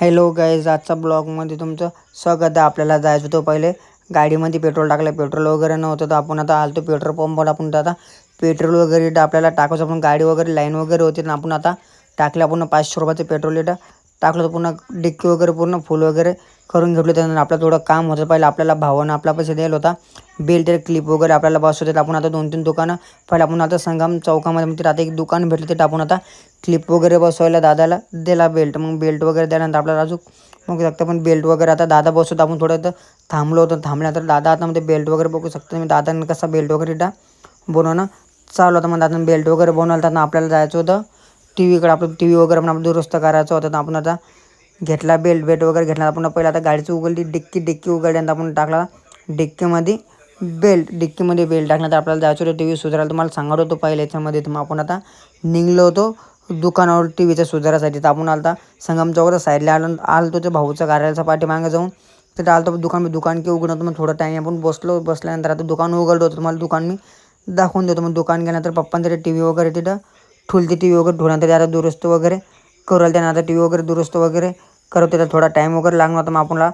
Hello guys, आजचा ब्लॉगमध्ये तुमचं स्वागत आहे. आपल्याला जायचं होतं पहिले गाडीमध्ये पेट्रोल टाकलं, पेट्रोल वगैरे नव्हतं तर आपण आता आलतो पेट्रोल पंपवर. आपण आता पेट्रोल वगैरे आपल्याला टाकायचं, आपण गाडी वगैरे लाईन वगैरे होती ना, आपण आता टाकलं. आपण 500 रुपयाचं पेट्रोल लिटर टाकलं तर पुन्हा डिक्की वगैरे पूर्ण फुल वगैरे करून घेतलं. त्यानंतर आपलं थोडं काम होतं. पहिले आपल्याला भावानं आपला पैसे द्यायला होता, बेल्ट क्लिप वगैरे आपल्याला बसवतात. आपण आता 2-3 दुकानं पहिले आपण आता संगम चौकामध्ये तिथे आता एक दुकान भेटलं, तिथे आपण आता क्लिप वगैरे बसवायला दादाला दिला बेल्ट. मग बेल्ट वगैरे त्यानंतर आपल्याला अजून बघू शकता पण बेल्ट वगैरे आता दादा बसवत. आपण थोडं तर थांबलो होतो. थांबल्यानंतर दादा आता मध्ये बेल्ट वगैरे बघू शकता मी दादाने कसा बेल्ट वगैरे बनवणं चालू होतं. मग दादाने बेल्ट वगैरे बनवलं तर आपल्याला जायचं होतं टीव्हीकडे. आपलं टीव्ही वगैरे पण आपण दुरुस्त करायचं होतं. तर आपण आता घेतला बेल्ट वगैरे घेतला. आपण पहिला आता गाडीची उघडली डिक्की उघडल्यानंतर आपण टाकला डिक्कीमध्ये बेल्ट टाकल्यानंतर आपल्याला जायचं होतं टी व्ही सुधारायला. तुम्हाला सांगत होतो पहिले याच्यामध्ये. तर मग आपण आता निघलो होतो दुकानावर टी व्हीच्या सुधारासाठी. तर आपण आलता संगम चौकाच्या साईडला आलतो ते भाऊचं कार्यालयाच्या पाठीमागे जाऊन तिथं आलतो. दुकान की उघडं होतं. मग थोडं टाईम आपण बसल्यानंतर आता दुकान उघडलं होतं. तुम्हाला दुकान मी दाखवून देतो. मग दुकान गेल्यानंतर पप्पांनी तिथे टी व्ही वगैरे तिथं ठुलती टी व्ही वगैरे ठेवल्यानंतर आता दुरुस्त वगैरे करू त्यानं आता टी व्ही वगैरे दुरुस्त वगैरे करत. त्याला थोडा टाईम वगैरे लागणार होता. मग आपल्याला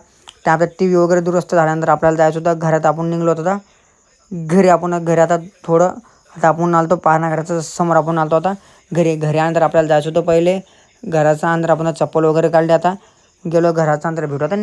त्या आता टी व्ही वगैरे दुरुस्त झाल्यानंतर आपल्याला जायचं होतं घरात. आपण निघलो होतो आता घरी. घरी आता थोडं आता आपण आलतो पाहणा घराच्या समोर. आपण आलतो आता घरी आल्यानंतर आपल्याला जायचं होतं पहिले घराचा अंदर. आपण चप्पल वगैरे काढले. आता गेलो घराचा अंदर भेटू आता.